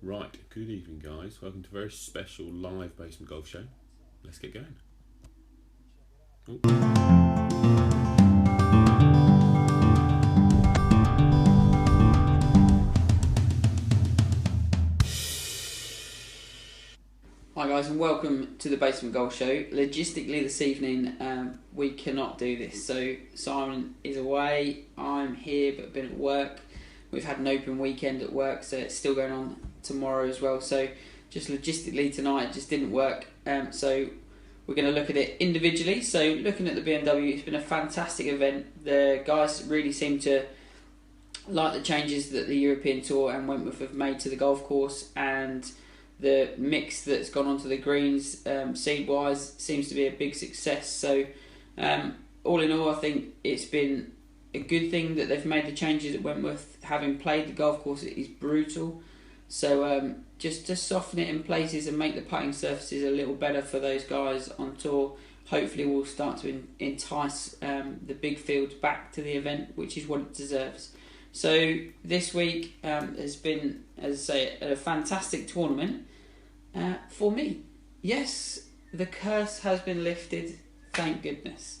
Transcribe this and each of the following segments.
Right, good evening guys. Welcome to a very special live basement golf show. Let's get going. Hi guys and welcome to the Basement Golf Show. Logistically this evening we cannot do this, so Simon is away, I'm here but been at work. We've had an open weekend at work, so it's still going on tomorrow as well, so just logistically tonight it just didn't work. So we're going to look at it individually. So looking at the BMW, it's been a fantastic event. The guys really seem to like the changes that the European Tour and Wentworth have made to the golf course, and the mix that's gone onto the greens seed wise seems to be a big success. So all in all, I think it's been a good thing that they've made the changes at Wentworth. Having played the golf course, it is brutal, so just to soften it in places and make the putting surfaces a little better for those guys on tour, hopefully we'll start to entice the big field back to the event, which is what it deserves. So this week has been, as I say, a fantastic tournament for me. Yes, the curse has been lifted, thank goodness.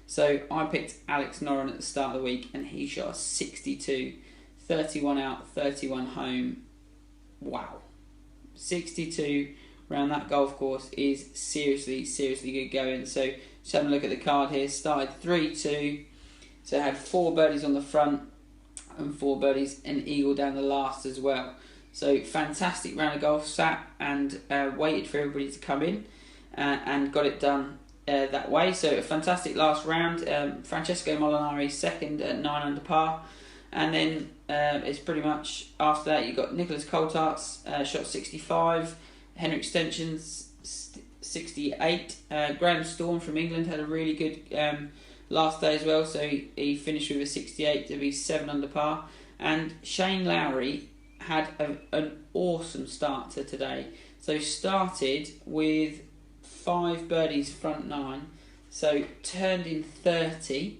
So I picked Alex Noren at the start of the week and he shot a 62, 31 out, 31 home. Wow. 62 around that golf course is seriously good going. So just having a look at the card here, started 3-2, so had 4 birdies on the front and 4 birdies and eagle down the last as well. So fantastic round of golf, sat and waited for everybody to come in and got it done that way. So a fantastic last round. Francesco Molinari second at 9 under par, and then it's pretty much after that you've got Nicholas Coulthard's shot 65, Henrik Stensson's 68, Graham Storm from England had a really good last day as well, so he finished with a 68 to be 7 under par, and Shane Lowry had an awesome start to today. So started with 5 birdies front 9, so turned in 30.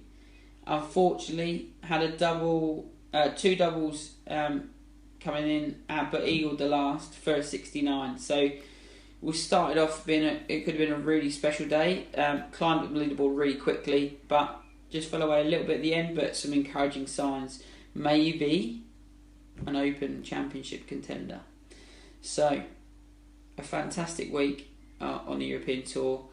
Unfortunately had a double, 2 doubles coming in, but eagled the last for a 69. So we started off it could have been a really special day. Climbed up the leaderboard really quickly, but just fell away a little bit at the end, but some encouraging signs. Maybe an Open Championship contender. So a fantastic week on the European Tour.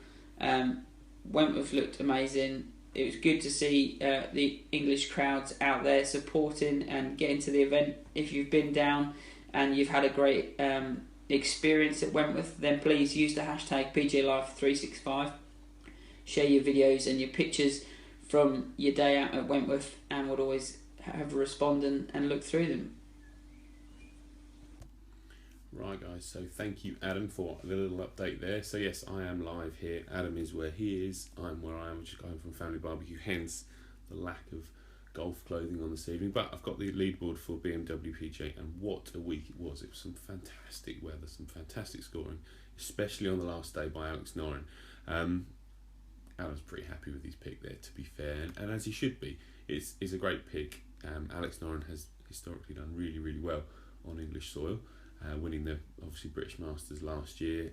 Wentworth looked amazing. It was good to see the English crowds out there supporting and getting to the event. If you've been down and you've had a great experience at Wentworth, then please use the hashtag PGLive365. Share your videos and your pictures from your day out at Wentworth, and we'll always have a respond and look through them. Right guys, so thank you Adam for the little update there. So yes, I am live here. Adam is where he is, I'm where I am, which is going from family barbecue, hence the lack of golf clothing on this evening. But I've got the leaderboard for BMW PGA, and what a week it was. It was some fantastic weather, some fantastic scoring, especially on the last day by Alex Noren. Adam's pretty happy with his pick there, to be fair, and as he should be. It's a great pick. Alex Noren has historically done really well on English soil, winning the obviously British Masters last year.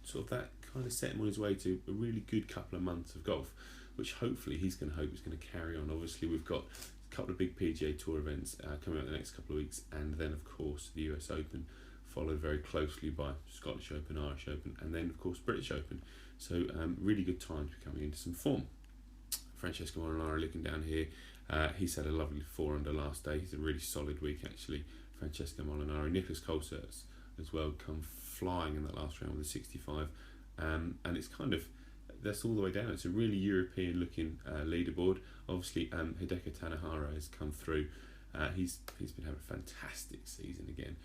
Sort of that kind of set him on his way to a really good couple of months of golf, which hopefully he's going to carry on. Obviously we've got a couple of big PGA Tour events coming up in the next couple of weeks, and then of course the US Open, followed very closely by Scottish Open, Irish Open, and then of course British Open. So really good time to be coming into some form. Francesco Molinari looking down here, he's had a lovely 4 under last day. He's a really solid week actually. Francesco Molinari, Nicholas Coulthard as well, come flying in that last round with a 65, and it's kind of, that's all the way down. It's a really European looking leaderboard. Obviously Hideki Tanahara has come through. He's been having a fantastic season again.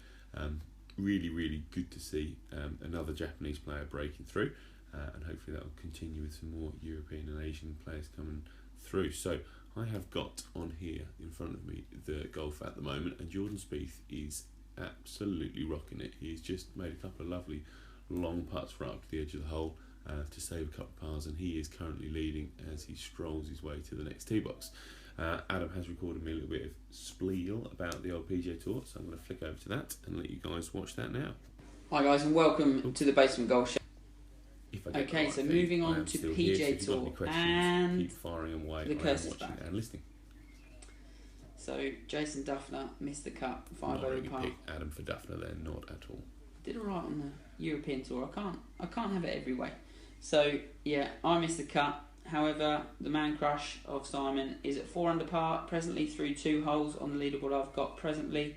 Really good to see another Japanese player breaking through, and hopefully that will continue with some more European and Asian players coming through. So I have got on here in front of me the golf at the moment, and Jordan Spieth is absolutely rocking it. He's just made a couple of lovely long putts right up to the edge of the hole to save a couple of pars, and he is currently leading as he strolls his way to the next tee box. Adam has recorded me a little bit of spiel about the old PGA Tour, so I'm going to flick over to that and let you guys watch that now. Hi guys, and welcome to the Basement Golf Show. Okay, so moving on to PGA Tour and keep firing away. the curses back and listening. So Jason Duffner missed the cut, 5 over par. Pick Adam for Duffner there, not at all. Did alright on the European Tour. I can't have it every way. So yeah, I missed the cut. However, the man crush of Simon is at 4 under par presently through 2 holes on the leaderboard I've got presently,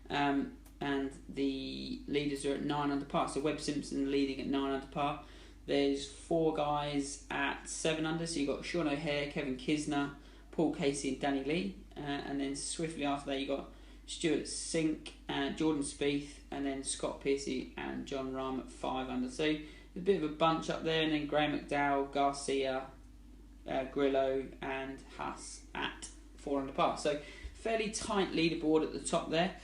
and the leaders are at 9 under par. So Webb Simpson leading at 9 under par. There's 4 guys at 7 under. So you've got Sean O'Hare, Kevin Kisner, Paul Casey, and Danny Lee, and then swiftly after that you got Stuart Sink, Jordan Spieth, and then Scott Piercy and John Rahm at 5 under. So a bit of a bunch up there, and then Graham McDowell, Garcia, Grillo and Huss at 4 under par. So fairly tight leaderboard at the top there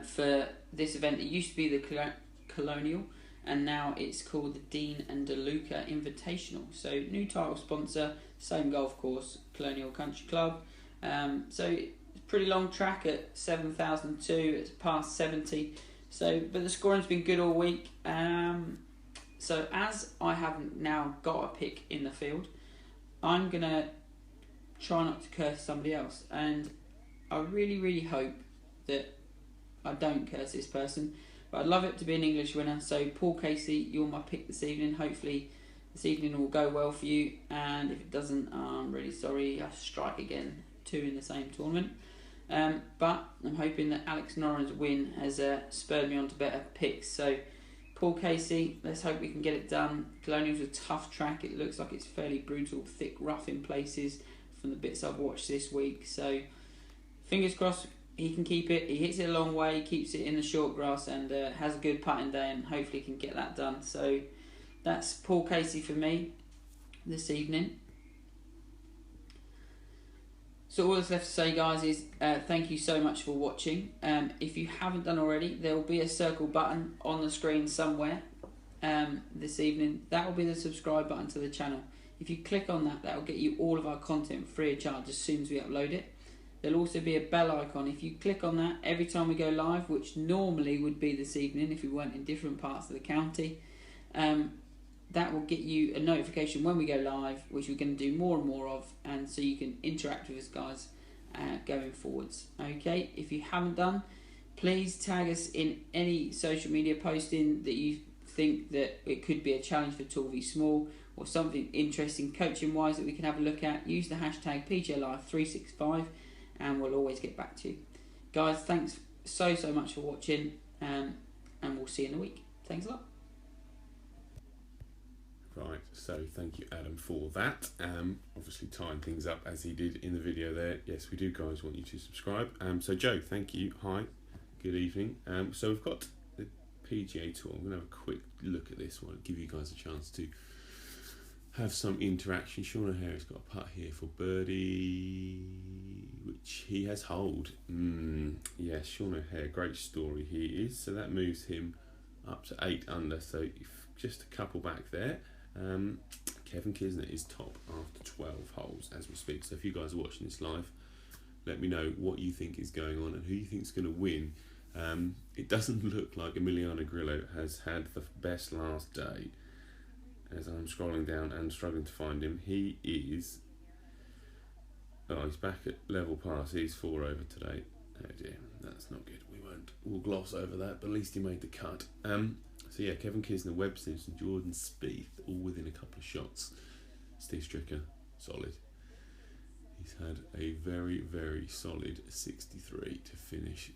for this event. It used to be the Colonial, and now it's called the Dean and Deluca Invitational. So new title sponsor, same golf course, Colonial Country Club. So it's a pretty long track at 7,002. It's past 70. So, but the scoring's been good all week. So as I haven't now got a pick in the field, I'm going to try not to curse somebody else. And I really, really hope that I don't curse this person. But I'd love it to be an English winner. So Paul Casey, you're my pick this evening. Hopefully this evening will go well for you. And if it doesn't, I'm really sorry. I strike again, 2 in the same tournament. But I'm hoping that Alex Noren's win has spurred me on to better picks. So Paul Casey, let's hope we can get it done. Colonial's a tough track. It looks like it's fairly brutal, thick, rough in places from the bits I've watched this week. So fingers crossed he can keep it. He hits it a long way, keeps it in the short grass, and has a good putting day, and hopefully can get that done. So that's Paul Casey for me this evening. So all that's left to say, guys, is thank you so much for watching. If you haven't done already, there will be a circle button on the screen somewhere this evening. That will be the subscribe button to the channel. If you click on that, that will get you all of our content free of charge as soon as we upload it. There'll also be a bell icon. If you click on that every time we go live, which normally would be this evening if we weren't in different parts of the county, that will get you a notification when we go live, which we're going to do more and more of, and so you can interact with us, guys, going forwards. Okay, if you haven't done, please tag us in any social media posting that you think that it could be a challenge for Tall v Small, or something interesting coaching wise that we can have a look at. Use the hashtag PGALive365 and we'll always get back to you. Guys, thanks so much for watching, and we'll see you in a week. Thanks a lot. Right, so thank you, Adam, for that. Obviously tying things up as he did in the video there. Yes, we do, guys, want you to subscribe. So Joe, thank you. Hi, good evening. So we've got the PGA Tour. I'm going to have a quick look at this one, give you guys a chance to have some interaction. Sean O'Hare's got a putt here for birdie, which he has holed. Yes, Sean O'Hare, great story he is. So that moves him up to 8 under, so just a couple back there. Kevin Kisner is top after 12 holes as we speak. So if you guys are watching this live, let me know what you think is going on and who you think is going to win. It doesn't look like Emiliano Grillo has had the best last day. As I'm scrolling down and struggling to find him, he is... Oh, he's back at level pass. He's 4 over today. Oh dear, that's not good. We'll gloss over that, but at least he made the cut. So yeah, Kevin Kisner, Webb Simpson, Jordan Spieth, all within a couple of shots. Steve Stricker, solid. He's had a very, very solid 63 to finish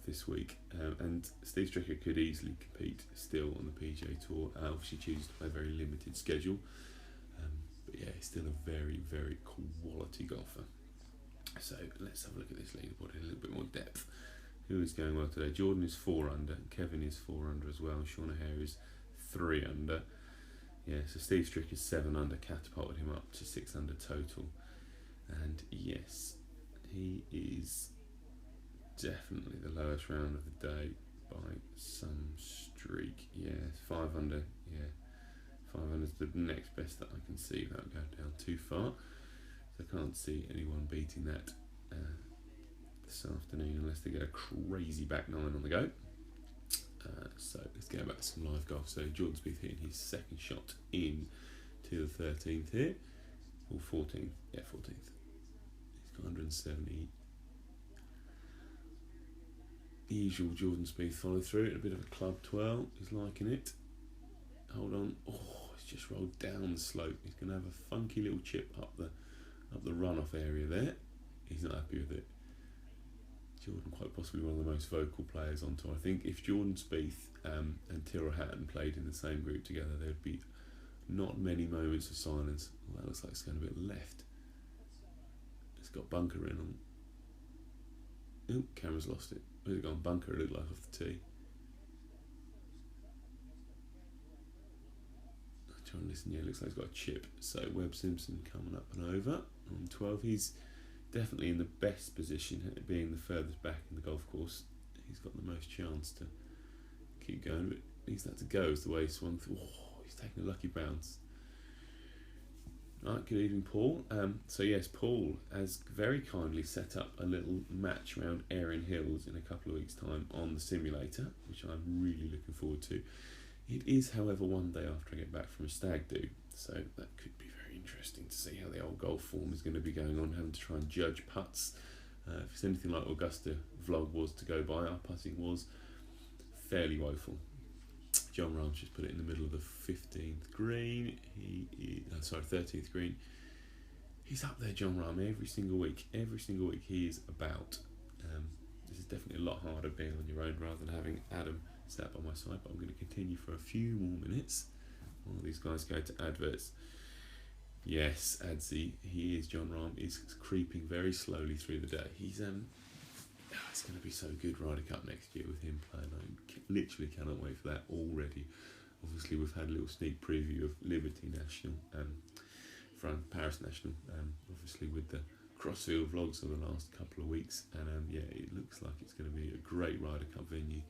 this week. And Steve Stricker could easily compete still on the PGA Tour. Obviously chooses to play a very limited schedule. But yeah, he's still a very, very quality golfer. So let's have a look at this leaderboard in a little bit more depth. Who is going well today? Jordan is 4 under. Kevin is 4 under as well. Sean O'Hare is 3 under. Yeah, so Steve Stricker is 7 under, catapulted him up to 6 under total. And yes, he is definitely the lowest round of the day by some streak. Yeah, 5 under. Yeah, 5 under is the next best that I can see without going down too far. I can't see anyone beating that this afternoon unless they get a crazy back nine on the go. So let's get back to some live golf. So Jordan Spieth hitting his second shot in to the 13th here, or 14th, yeah, 14th. He's got 170. Usual Jordan Spieth follow through and a bit of a club twirl. He's liking it. Hold on. Oh, he's just rolled down the slope. He's going to have a funky little chip up the runoff area there. He's not happy with it. Jordan, quite possibly one of the most vocal players on tour. I think if Jordan Spieth and Tyrrell Hatton played in the same group together, there would be not many moments of silence. Well, that looks like it's going a bit left. It's got bunker in on. Oh, camera's lost it. Where's it gone? Bunker, it looked like off the tee. Trying to listen, yeah, it looks like he's got a chip. So Webb Simpson coming up and over on 12. He's definitely in the best position, being the furthest back in the golf course. He's got the most chance to keep going, but he's had to go as the way he swung through. Oh, he's taking a lucky bounce. Right, good evening, Paul. So yes, Paul has very kindly set up a little match around Erin Hills in a couple of weeks' time on the simulator, which I'm really looking forward to. It is, however, one day after I get back from a stag do, so that could be very interesting to see how the old golf form is going to be going on, having to try and judge putts. If it's anything like Augusta vlog was to go by, our putting was fairly woeful. John Rahm's just put it in the middle of the 15th green. 13th green. He's up there, John Rahm, every single week. Every single week he is about. This is definitely a lot harder being on your own rather than having Adam sat by my side, but I'm going to continue for a few more minutes while these guys go to adverts. Yes, Adzi, he is. John Rahm is creeping very slowly through the day. He's it's going to be so good Ryder Cup next year with him playing. I literally cannot wait for that already. Obviously, we've had a little sneak preview of Liberty National from Paris National, obviously with the Crossfield vlogs of the last couple of weeks, and yeah, it looks like it's going to be a great Ryder Cup venue.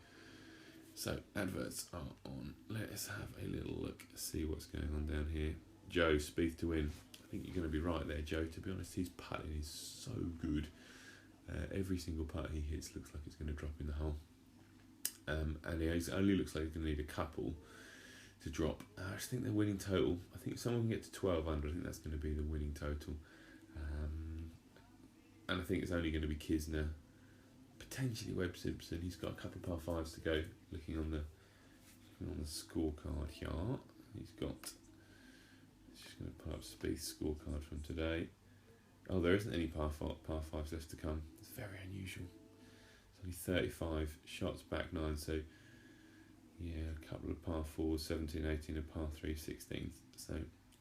So adverts are on. Let's have a little look, see what's going on down here. Joe, Spieth to win. I think you're going to be right there, Joe. To be honest, his putting is so good. Every single putt he hits looks like it's going to drop in the hole. And he only looks like he's going to need a couple to drop. I just think their winning total, I think if someone can get to 12 under, I think that's going to be the winning total. And I think it's only going to be Kisner, potentially Webb Simpson. He's got a couple of par fives to go. Looking on the scorecard here, he's just going to put up Spieth's scorecard from today. Oh, there isn't any par fives left to come. It's very unusual. It's only 35 shots, back 9, so yeah, a couple of par 4s, 17, 18, and par 3, 16th. So,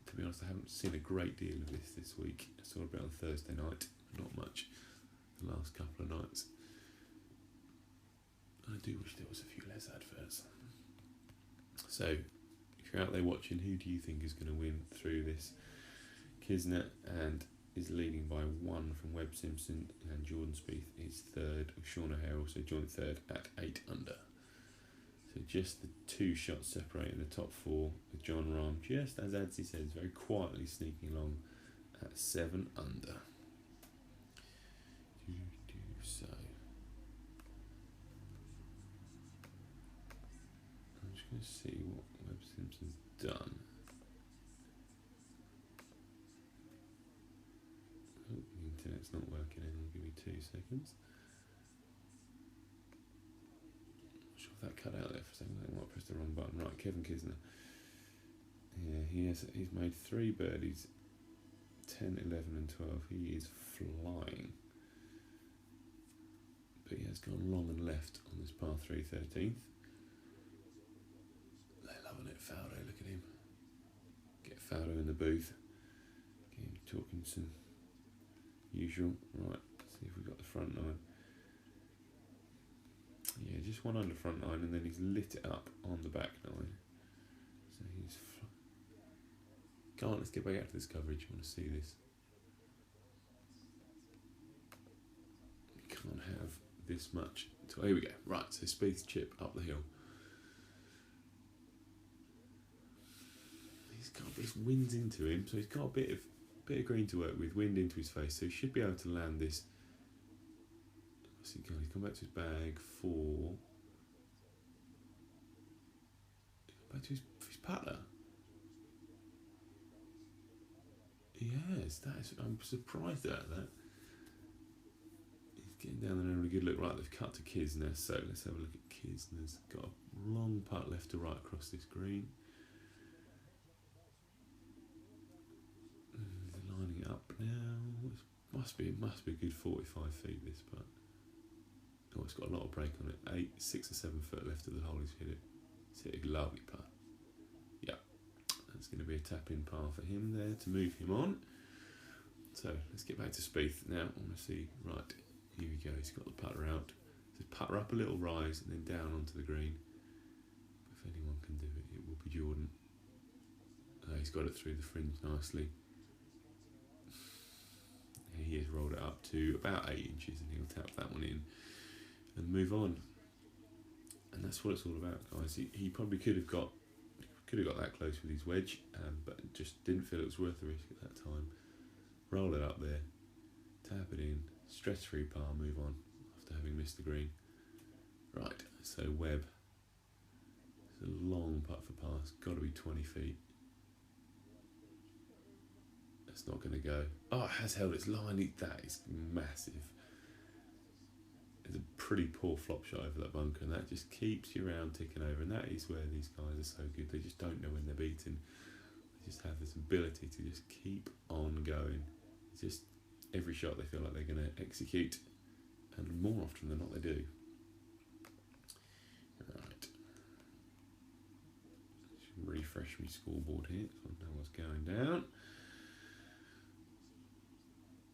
to be honest, I haven't seen a great deal of this week. I saw a bit on Thursday night, not much the last couple of nights. I do wish there was a few less adverts. So, if you're out there watching, who do you think is going to win through this? Kisner and is leading by 1 from Webb Simpson, and Jordan Spieth is third. Sean O'Hare also joined third at 8 under. So just the 2 shots separating the top 4, with John Rahm, just as Adzi says, very quietly sneaking along at 7 under. So I'm just going to see what Webb Simpson's done. Oh, the internet's not working anymore. Give me 2 seconds. Not sure if that cut out there for a second. I might press the wrong button. Right, Kevin Kisner. Yeah, he's made 3 birdies, 10, 11 and 12. He is flying. But he has gone long and left on this par 3, 13th. They're loving it, Faldo. Look at him. Get Faldo in the booth. Get him talking some usual. Right, let's see if we've got the front 9. Yeah, just 1 under front 9, and then he's lit it up on the back 9. So he's... Come on, let's get back out to this coverage. I want to see this. You can't have this much. So here we go. Right, so Spieth's chip up the hill. He's got this winds into him, so he's got a bit bit of green to work with, wind into his face, so he should be able to land this. What's he got? He's come back to his bag 4. Back to his putter. Yes, I'm surprised at that. He's getting down there and having a good look. Right, they've cut to Kisner, so let's have a look at Kisner's got a long putt left to right across this green. They're lining it up now. It must be a good 45 feet, this putt. Oh, it's got a lot of break on it. 6 or 7 foot left of the hole. He's hit it. It's hit a lovely putt. Yeah, that's going to be a tap-in par for him there to move him on. So let's get back to Spieth now. I want to see. Right, here we go. He's got the putter out. So putter up a little rise and then down onto the green. If anyone can do it, it will be Jordan. He's got it through the fringe nicely. He has rolled it up to about 8 inches, and he'll tap that one in and move on. And that's what it's all about, guys. He probably could have got that close with his wedge, but just didn't feel it was worth the risk at that time. Roll it up there, tap it in, stretch through par, move on after having missed the green. Right, so Webb. It's a long putt for par. It's got to be 20 feet. That's not going to go. Oh, it has held its line. That is massive. It's a pretty poor flop shot over that bunker, and that just keeps you around ticking over. And that is where these guys are so good. They just don't know when they're beaten. They just have this ability to just keep on going. It's just every shot they feel like they're going to execute, and more often than not they do. Right. Should refresh my scoreboard here so I know what's going down.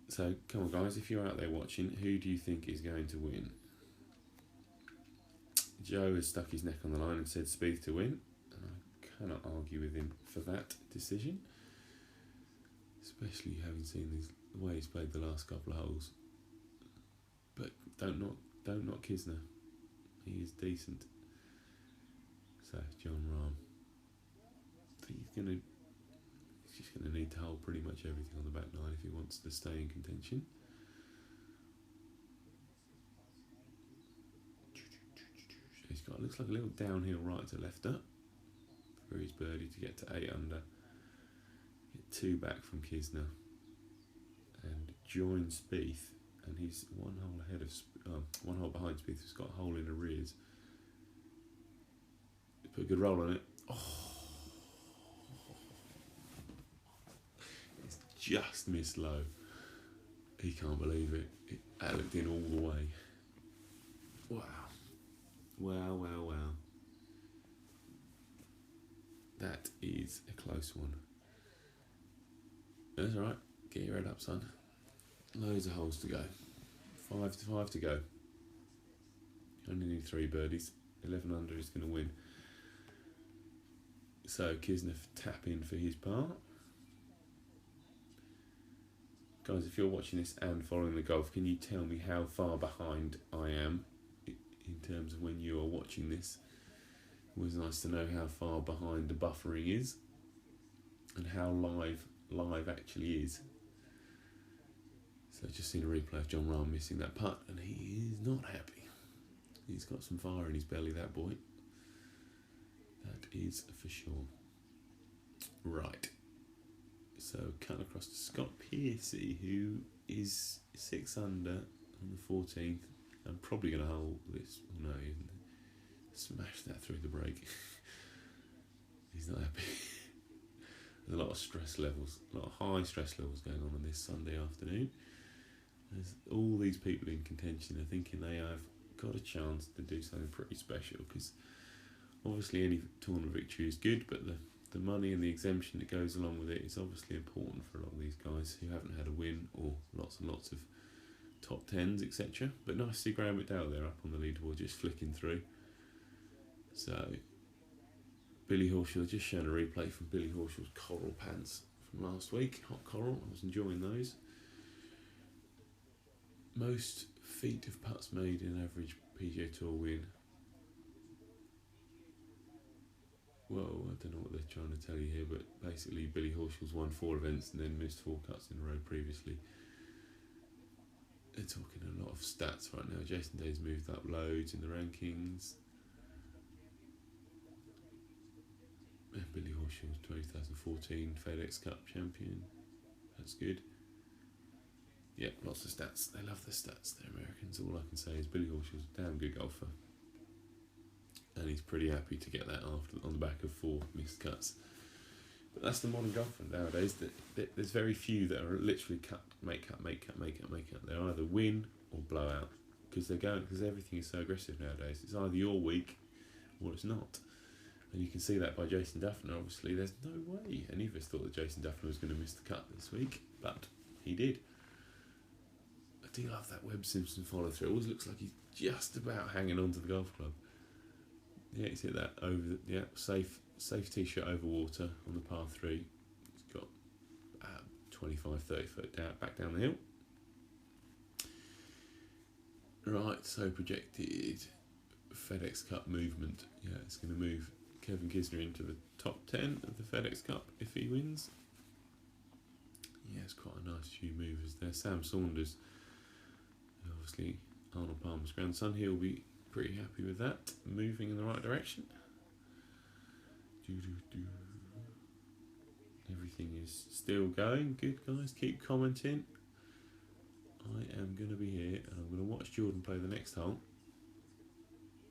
So, come on guys, if you're out there watching, who do you think is going to win? Joe has stuck his neck on the line and said Spieth to win, and I cannot argue with him for that decision, especially having seen the way he's played the last couple of holes. But don't knock Kisner. He is decent. So, John Rahm. I think he's just going to need to hold pretty much everything on the back nine if he wants to stay in contention. He's got, looks like a little downhill right to left up for his birdie to get to 8 under. Get 2 back from Kisner and join Spieth, and he's 1 hole ahead of 1 hole behind Spieth, who's got a hole in arrears. Put a good roll on it. Oh, just missed low. He can't believe it. That looked in all the way. Wow. Wow. That is a close one. That's alright. Get your head up, son. Loads of holes to go. 5 to go. Only need 3 birdies. 11 under is going to win. So Kisner tap in for his part. Guys, if you're watching this and following the golf, can you tell me how far behind I am in terms of when you are watching this? It was nice to know how far behind the buffering is and how live actually is. So I've just seen a replay of John Rahm missing that putt, and he is not happy. He's got some fire in his belly, that boy. That is for sure. Right. So cut across to Scott Piercy, who is 6 under on the 14th. I'm probably going to hold this. Oh no, he isn't. Smash that through the break. He's not happy. There's a lot of stress levels, a lot of high stress levels going on this Sunday afternoon. There's all these people in contention are thinking they have got a chance to do something pretty special, because obviously any tournament victory is good, but the money and the exemption that goes along with it is obviously important for a lot of these guys who haven't had a win or lots and lots of top 10s, etc. But nice to see Graham McDowell there up on the leaderboard, just flicking through. So Billy Horschel, just showing a replay from Billy Horschel's coral pants from last week. Hot coral, I was enjoying those. Most feet of putts made in an average PGA Tour win. well, I don't know what they're trying to tell you here, but basically Billy Horschel's won 4 events and then missed 4 cuts in a row previously. They're talking a lot of stats right now. Jason Day's moved up loads in the rankings. And Billy Horschel's 2014 FedEx Cup champion. That's good. Yeah, lots of stats. They love the stats, the Americans. All I can say is Billy Horschel's a damn good golfer. And he's pretty happy to get that after on the back of 4 missed cuts. But that's the modern golfer nowadays. There's very few that are literally make cut. They either win or blow out because everything is so aggressive nowadays. It's either you're weak or it's not. And you can see that by Jason Duffner. Obviously, there's no way any of us thought that Jason Duffner was going to miss the cut this week, but he did. I do love that Webb Simpson follow through. It always looks like he's just about hanging on to the golf club. Yeah, he's hit that over. Safe tee shot over water on the par 3. He's got 25-30 foot back down the hill. Right, so projected FedEx Cup movement. Yeah, it's going to move Kevin Kisner into the top 10 of the FedEx Cup if he wins. Yeah, it's quite a nice few movers there. Sam Saunders, obviously Arnold Palmer's grandson, he'll be pretty happy with that, moving in the right direction. Everything is still going. Good, guys, keep commenting. I am going to be here and I'm going to watch Jordan play the next hole,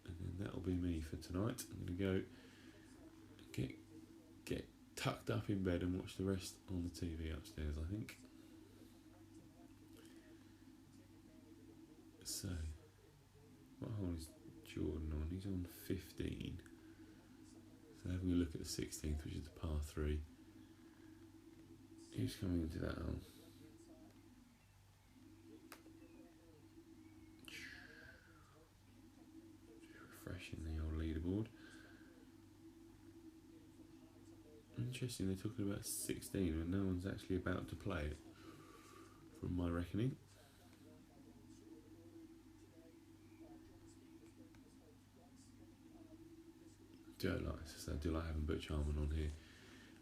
and then that'll be me for tonight. I'm going to go get tucked up in bed and watch the rest on the TV upstairs, I think. So, what hole is Jordan on? He's on 15. So having a look at the 16th, which is the par 3. Who's coming into that hole? Refreshing the old leaderboard. Interesting, they're talking about 16 when no one's actually about to play it, from my reckoning. I do like having Butch Harmon on here,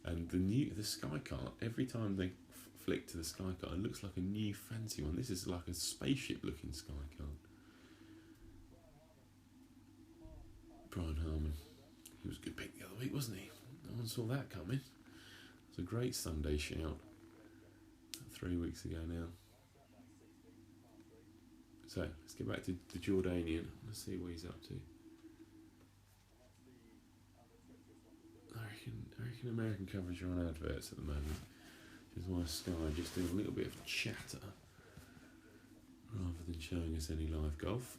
and the sky cart. Every time they flick to the sky cart, it looks like a new fancy one. This is like a spaceship looking sky cart. Brian Harmon, he was a good pick the other week, wasn't he? No one saw that coming. It was a great Sunday shout 3 weeks ago now. So let's get back to the Jordanian. Let's see what he's up to. I reckon American coverage are on adverts at the moment, which is why Sky just do a little bit of chatter rather than showing us any live golf.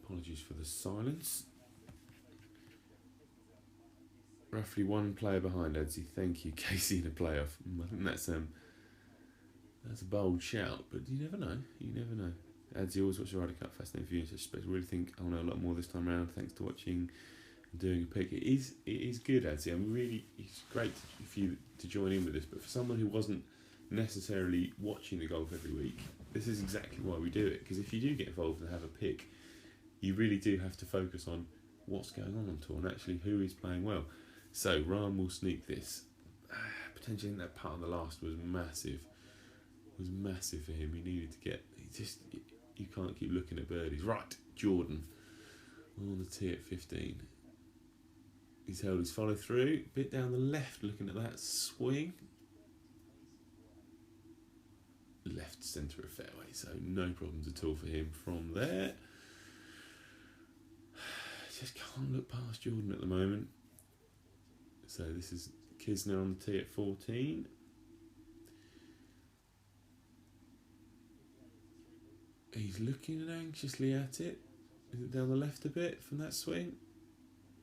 Apologies for the silence. Roughly 1 player behind Edsy. Thank you, Casey, in a playoff. I think that's a bold shout, but you never know. You never know. Edsy always watch the Ryder Cup. Fascinating for you. So I really think I'll know a lot more this time around. Thanks to watching and doing a pick. It is good, Edsy. It's great for you to join in with this. But for someone who wasn't necessarily watching the golf every week, this is exactly why we do it. Because if you do get involved and have a pick, you really do have to focus on what's going on tour and actually who is playing well. So Rahm will sneak this. Potentially that part of the last was massive. It was massive for him. He needed to get. You can't keep looking at birdies. Right, Jordan on the tee at 15. He's held his follow through. Bit down the left, looking at that swing. Left centre of fairway, so no problems at all for him from there. Just can't look past Jordan at the moment. So this is Kisner on the tee at 14. He's looking anxiously at it. Is it down the left a bit from that swing?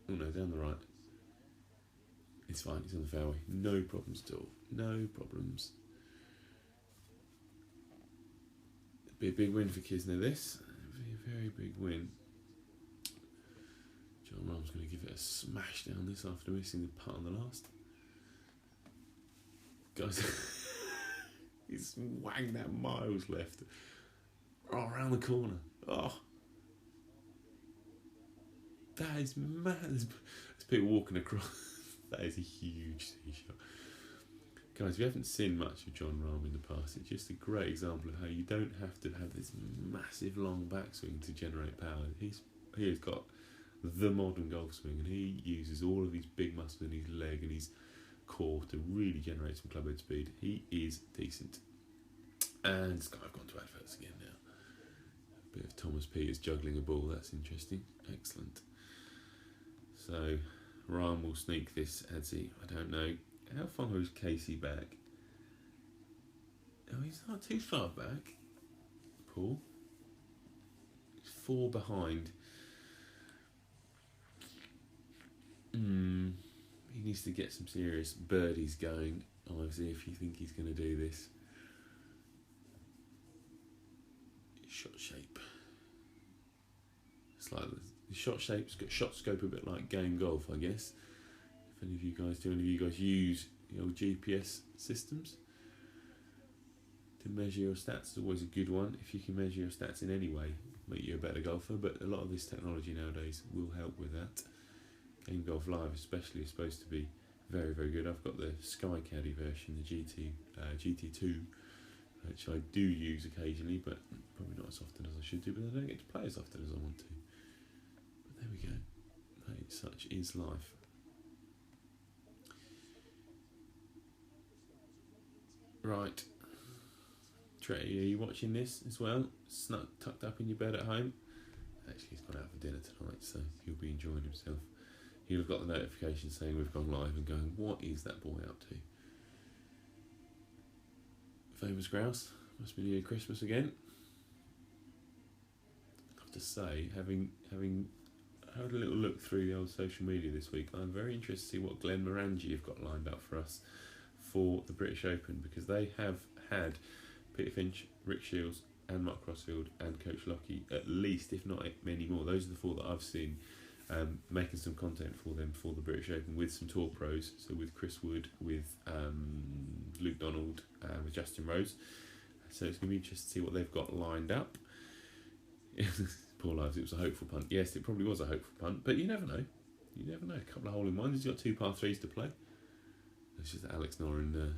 Oh no, down the right. It's fine, he's on the fairway. No problems at all. No problems. It'd be a big win for Kisner, this. It'd be a very big win. John Rahm's going to give it a smash down this after missing the putt on the last. Guys, He's wanged that miles left. Oh, around the corner. Oh, that is mad. There's people walking across. That is a huge tee shot. Guys, if you haven't seen much of Jon Rahm in the past, it's just a great example of how you don't have to have this massive long backswing to generate power. He has got the modern golf swing, and he uses all of his big muscle in his leg and his core to really generate some clubhead speed. He is decent. And I've gone to adverts again now. A bit of Thomas Peters juggling a ball, that's interesting. Excellent. So, Rahm will sneak this, has he? I don't know. How far is Casey back? Oh, he's not too far back, Paul. He's 4 behind. He needs to get some serious birdies going, obviously, if you think he's going to do this. Shot shape. It's like the shot shape's got shot scope a bit like game golf, I guess. If any of you guys use the old GPS systems to measure your stats, is always a good one. If you can measure your stats in any way, make you a better golfer, but a lot of this technology nowadays will help with that. Game Golf Live especially is supposed to be very, very good. I've got the Sky Caddy version, the GT2, which I do use occasionally, but probably not as often as I should do, but I don't get to play as often as I want to. But there we go. Hey, such is life. Right. Trey, are you watching this as well? Tucked up in your bed at home? Actually, he's gone out for dinner tonight, so he'll be enjoying himself. He'll have got the notification saying we've gone live and going, what is that boy up to? Famous grouse, must be near Christmas again. I have to say, having had a little look through the old social media this week, I'm very interested to see what Glenn Morangi have got lined up for us for the British Open, because they have had Peter Finch, Rick Shields and Mark Crossfield and Coach Lockie, at least, if not many more. Those are the 4 that I've seen making some content for them for the British Open with some tour pros, so with Chris Wood, with Luke Donald, with Justin Rose. So it's going to be interesting to see what they've got lined up. Paul Ives, it was a hopeful punt. Yes, it probably was a hopeful punt, but you never know. You never know. A couple of hole-in-ones. He's got 2 par 3s to play. It's just Alex Noren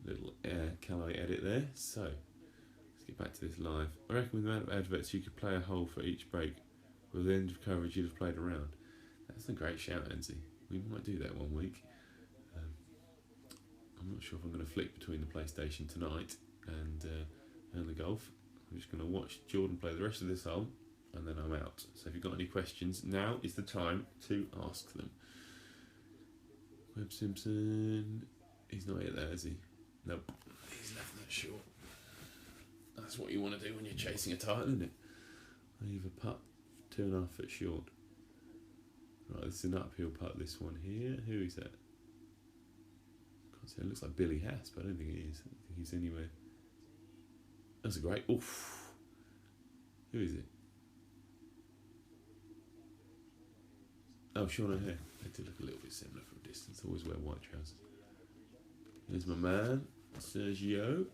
little Calais edit there. So let's get back to this live. I reckon with the amount of adverts you could play a hole for each break. With the end of coverage you'd have played a round. That's a great shout, Enzi. We might do that one week. I'm not sure if I'm going to flick between the PlayStation tonight and the golf. I'm just going to watch Jordan play the rest of this hole and then I'm out. So if you've got any questions, now is the time to ask them. Webb Simpson, he's not yet there, is he? Nope, he's left that short. That's what you want to do when you're chasing a title, isn't it? Leave a putt 2.5 foot short. Right, this is an uphill putt, this one here. Who is that? Can't see, it looks like Billy Hass, but I don't think it is. I don't think he's anywhere. That's a great... Oof. Who is it? Oh, Sean O'Hare. They do look a little bit similar from a distance. Always wear white trousers. There's my man, Sergio.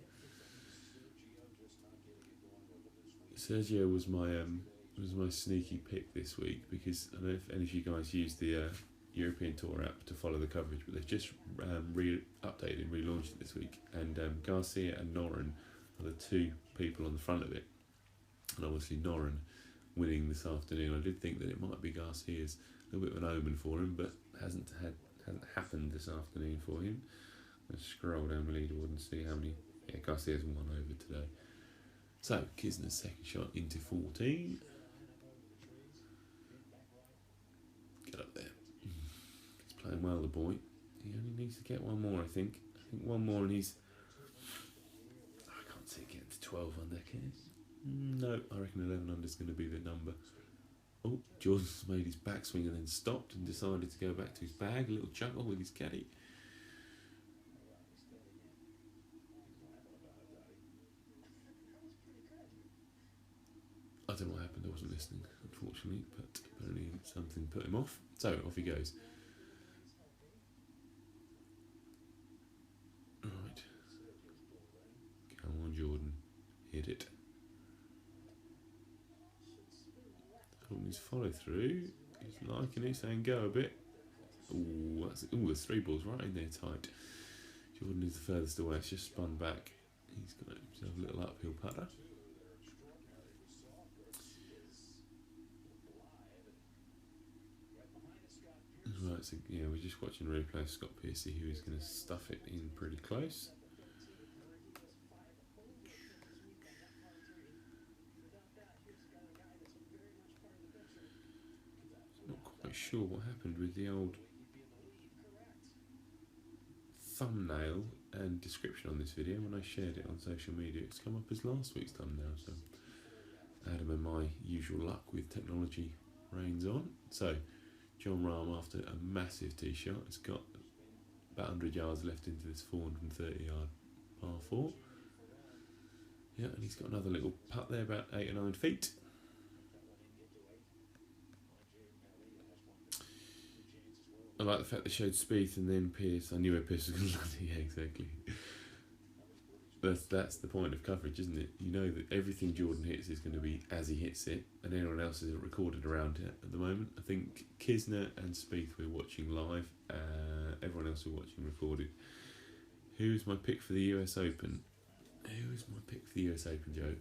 Sergio was my sneaky pick this week, because I don't know if any of you guys use the European Tour app to follow the coverage, but they've just updated and relaunched it this week, and Garcia and Noren are the 2 people on the front of it, and obviously Noren winning this afternoon. I did think that it might be Garcia's, a little bit of an omen for him, but hasn't happened this afternoon for him. Let's scroll down the leaderboard and see how many. Yeah, Garcia's won over today. So Kisner's second shot into 14. Get up there. He's playing well, the boy. He only needs to get one more, I think. I think one more and he's... I can't see it getting to 12 under, can it? No, I reckon 11 under is going to be the number. Oh, Jordan's made his backswing and then stopped and decided to go back to his bag. A little chuckle with his caddy. I don't know what happened, I wasn't listening, unfortunately, but apparently something put him off. So, off he goes. Right. Jordan. Hit it. Jordan his follow through. He's liking it, saying go a bit. Ooh, there's 3 balls right in there tight. Jordan is the furthest away. It's just spun back. He's got himself a little uphill putter. Right, so yeah, we're just watching replay of Scott Piercy, who is going to stuff it in pretty close. Not quite sure what happened with the old thumbnail and description on this video. When I shared it on social media, it's come up as last week's thumbnail, so Adam and my usual luck with technology reigns on. So John Rahm, after a massive tee shot, has got about 100 yards left into this 430-yard par 4. Yeah, and he's got another little putt there, about 8 or 9 feet. I like the fact they showed Spieth and then Pierce. I knew where Pierce was going to land. Yeah, exactly. That's the point of coverage, isn't it? You know that everything Jordan hits is going to be as he hits it, and anyone else is recorded around it at the moment. I think Kisner and Spieth we're watching live. Everyone else we're watching recorded. Who's my pick for the US Open? Who is my pick for the US Open, Joe?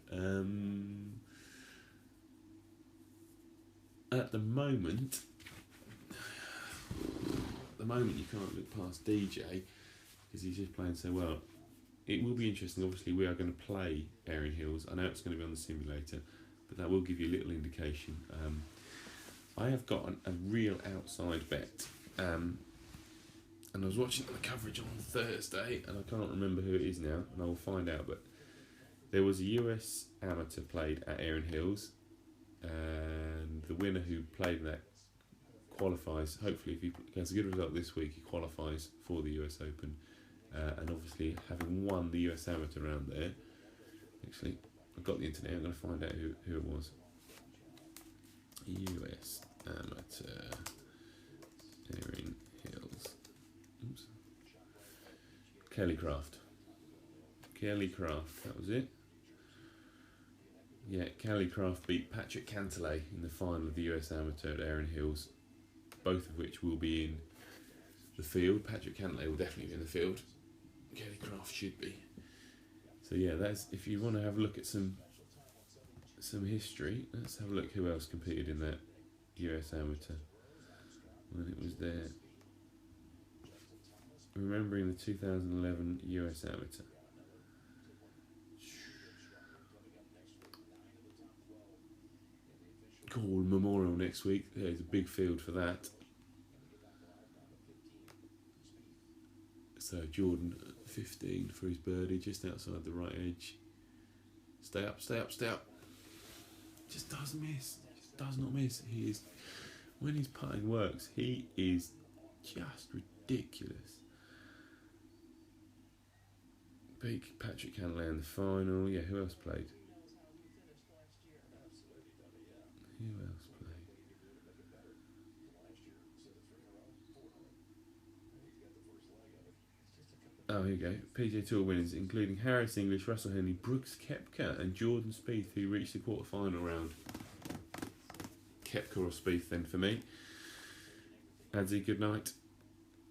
At the moment you can't look past DJ because he's just playing so well. It will be interesting. Obviously, we are going to play Erin Hills. I know it's going to be on the simulator, but that will give you a little indication. I have got a real outside bet, and I was watching the coverage on Thursday, and I can't remember who it is now, and I will find out. But there was a US amateur played at Erin Hills, and the winner who played that qualifies. Hopefully, if he has a good result this week, he qualifies for the US Open. And obviously, having won the US Amateur round there, actually, I've got the internet, I'm going to find out who it was. US Amateur, Erin Hills. Oops. Kelly Craft, that was it. Yeah, Kelly Craft beat Patrick Cantlay in the final of the US Amateur at Erin Hills, both of which will be in the field. Patrick Cantlay will definitely be in the field. Kelly Craft should be. So yeah, that's if you want to have a look at some history. Let's have a look who else competed in that US Amateur when it was there. Remembering the 2011 US Amateur. Cool, Memorial next week. There's a big field for that. So Jordan 15 for his birdie, just outside the right edge. Stay up. Just does miss. Just does not miss. He is, when his putting works, he is just ridiculous. Beat Patrick Cantlay in the final. Yeah, who else played? Oh, here you go. PGA Tour winners, including Harris English, Russell Henley, Brooks Koepka and Jordan Spieth, who reached the quarter-final round. Koepka or Spieth then for me. Adzi, good night.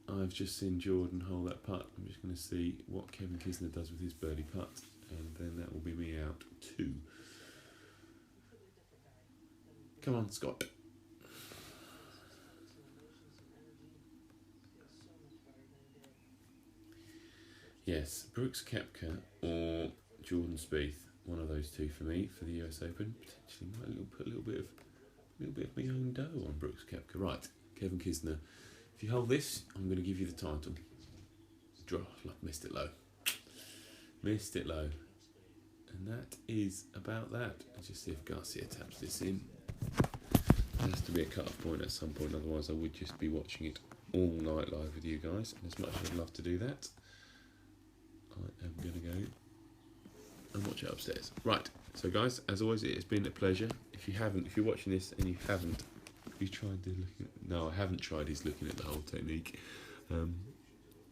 I've just seen Jordan hold that putt. I'm just going to see what Kevin Kisner does with his birdie putt, and then that will be me out too. Come on, Scott. Yes, Brooks Koepka or Jordan Spieth, one of those two for me for the US Open. Potentially might put a little bit of my own dough on Brooks Koepka. Right, Kevin Kisner. If you hold this, I'm going to give you the title. Draw, missed it low. And that is about that. Let's just see if Garcia taps this in. There has to be a cut-off point at some point, otherwise I would just be watching it all night live with you guys. And as much as I'd love to do that, I am going to go and watch it upstairs. Right, so guys, as always, it has been a pleasure. If you're watching this and you haven't, you tried to look at... No, I haven't tried his looking at the whole technique.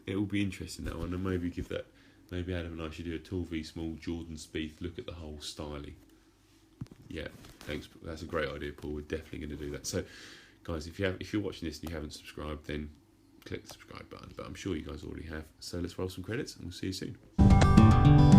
It will be interesting, that one, and maybe give that Maybe Adam and I should do a tall v small Jordan Spieth. Look at the whole styling. Yeah, thanks. That's a great idea, Paul. We're definitely going to do that. So, guys, if you're watching this and you haven't subscribed, then click the subscribe button. But I'm sure you guys already have. So let's roll some credits, and we'll see you soon.